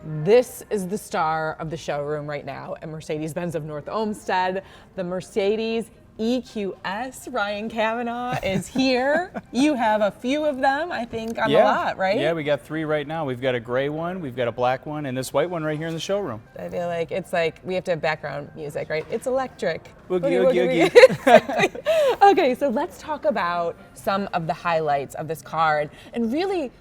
This is the star of the showroom right now at Mercedes-Benz of North Olmsted, the Mercedes EQS. Ryan Kavanaugh is here. You have a few of them, I think, on the lot, right? Yeah, we got 3 right now. We've got a gray one, we've got a black one, and this white one right here in the showroom. I feel like it's like we have to have background music, right? It's electric. Boogie, oogie, oogie. Okay, so let's talk about some of the highlights of this car and really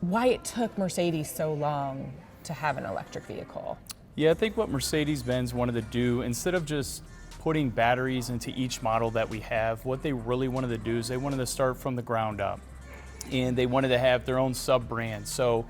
why it took Mercedes so long to have an electric vehicle. Yeah, I think what Mercedes-Benz wanted to do, instead of just putting batteries into each model that we have, what they really wanted to do is they wanted to start from the ground up. And they wanted to have their own sub-brand. So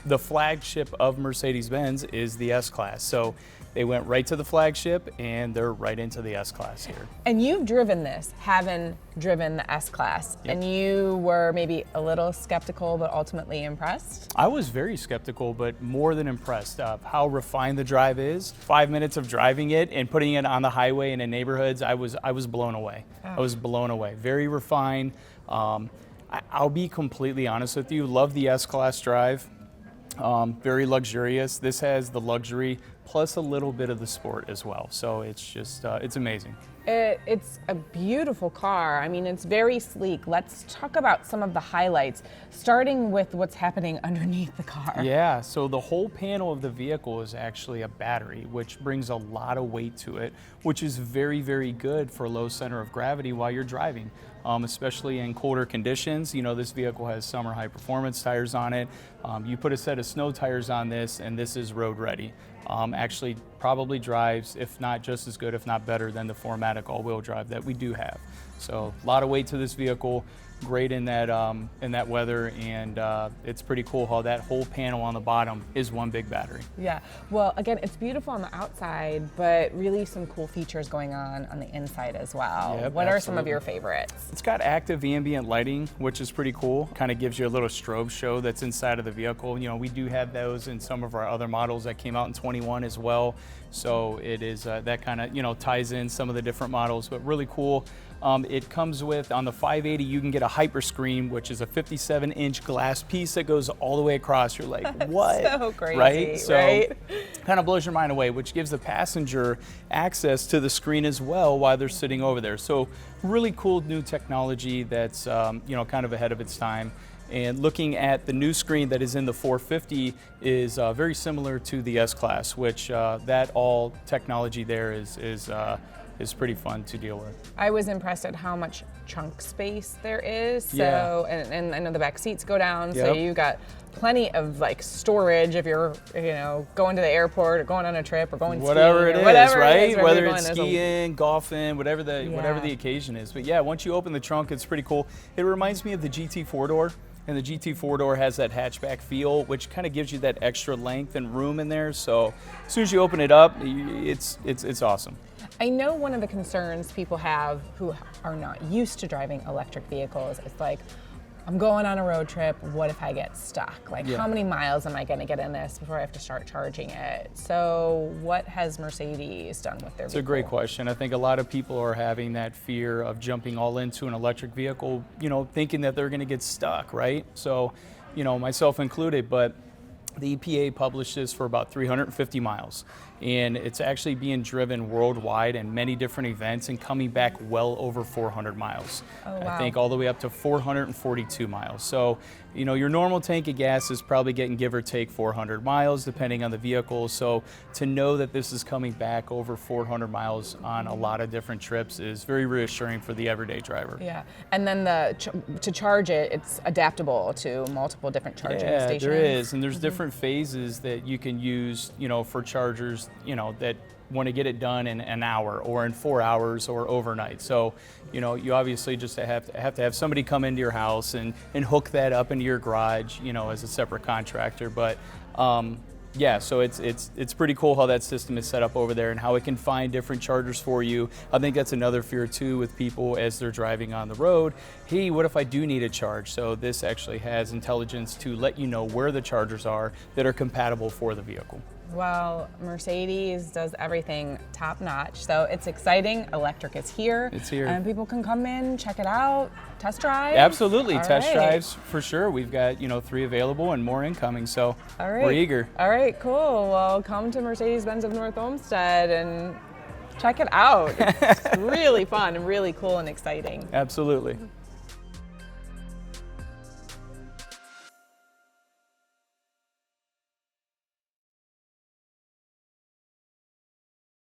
the flagship of Mercedes-Benz is the S-Class. So they went right to the flagship and they're right into the S-Class here. And you've driven this, having driven the S-Class, Yep. and you were maybe a little skeptical but ultimately impressed? I was very skeptical, but more than impressed of how refined the drive is. 5 minutes of driving it and putting it on the highway and in neighborhoods, I was blown away. I was blown away. Very refined. I'll be completely honest with you, love the S-Class drive. Very luxurious. This has the luxury plus a little bit of the sport as well. So it's just, it's amazing. It's a beautiful car. I mean, it's very sleek. Let's talk about some of the highlights, starting with what's happening underneath the car. Yeah, so the whole panel of the vehicle is actually a battery, which brings a lot of weight to it, which is very, very good for low center of gravity while you're driving. Especially in colder conditions. You know, this vehicle has summer high performance tires on it. You put a set of snow tires on this and this is road ready. Actually probably drives, if not just as good, if not better than the 4MATIC all-wheel drive that we do have. So a lot of weight to this vehicle, great in that weather, and it's pretty cool how that whole panel on the bottom is one big battery. Yeah, well, again, it's beautiful on the outside, but really some cool features going on the inside as well. Yep, what are some absolutely. of your favorites? It's got active ambient lighting, which is pretty cool. Kind of gives you a little strobe show that's inside of the vehicle. You know, we do have those in some of our other models that came out in 21 as well. So it is, that kind of, you know, ties in some of the different models, but really cool. It comes with, on the 580, you can get a hyper screen, which is a 57-inch glass piece that goes all the way across. You're like, what? So crazy, right? So right? kind of blows your mind away, which gives the passenger access to the screen as well while they're sitting over there. So really cool new technology that's, you know, kind of ahead of its time. And looking at the new screen that is in the 450 is very similar to the S-Class, which that all technology there is pretty fun to deal with. I was impressed at how much trunk space there is. So, Yeah. and I know the back seats go down, so Yep. you got plenty of like storage if you're, you know, going to the airport or going on a trip or going Whatever skiing it or is, whatever right? it is, wherever Whether you're it's going, there's a- skiing, golfing, whatever the Yeah. occasion is. But yeah, once you open the trunk, it's pretty cool. It reminds me of the GT 4-door. And the GT 4-door has that hatchback feel, which kind of gives you that extra length and room in there. So as soon as you open it up, it's awesome. I know one of the concerns people have who are not used to driving electric vehicles is like, I'm going on a road trip, what if I get stuck? Like, Yeah. how many miles am I gonna get in this before I have to start charging it? So what has Mercedes done with their It's a great question. I think a lot of people are having that fear of jumping all into an electric vehicle, you know, thinking that they're going to get stuck, right? So, you know, myself included, but the EPA published this for about 350 miles, and it's actually being driven worldwide in many different events and coming back well over 400 miles. Oh, wow. I think all the way up to 442 miles. So, you know, your normal tank of gas is probably getting give or take 400 miles depending on the vehicle. So to know that this is coming back over 400 miles on a lot of different trips is very reassuring for the everyday driver. Yeah, and then to charge it, it's adaptable to multiple different charging stations. There is, and there's different phases that you can use, you know, for chargers, you know, that want to get it done in an hour or in 4 hours or overnight. So, you know, you obviously just have to have somebody come into your house and hook that up into your garage, you know, as a separate contractor. But yeah, so it's pretty cool how that system is set up over there and how it can find different chargers for you. I think that's another fear too with people as they're driving on the road. Hey, what if I do need a charge? So this actually has intelligence to let you know where the chargers are that are compatible for the vehicle. Well, Mercedes does everything top notch, so it's exciting. Electric is here. It's here. And people can come in, check it out, test drive. Absolutely, All test right. drives for sure. We've got 3 available and more incoming, so All right. we're eager. All right, cool. Well, come to Mercedes-Benz of North Olmsted and check it out. It's really fun and really cool and exciting. Absolutely.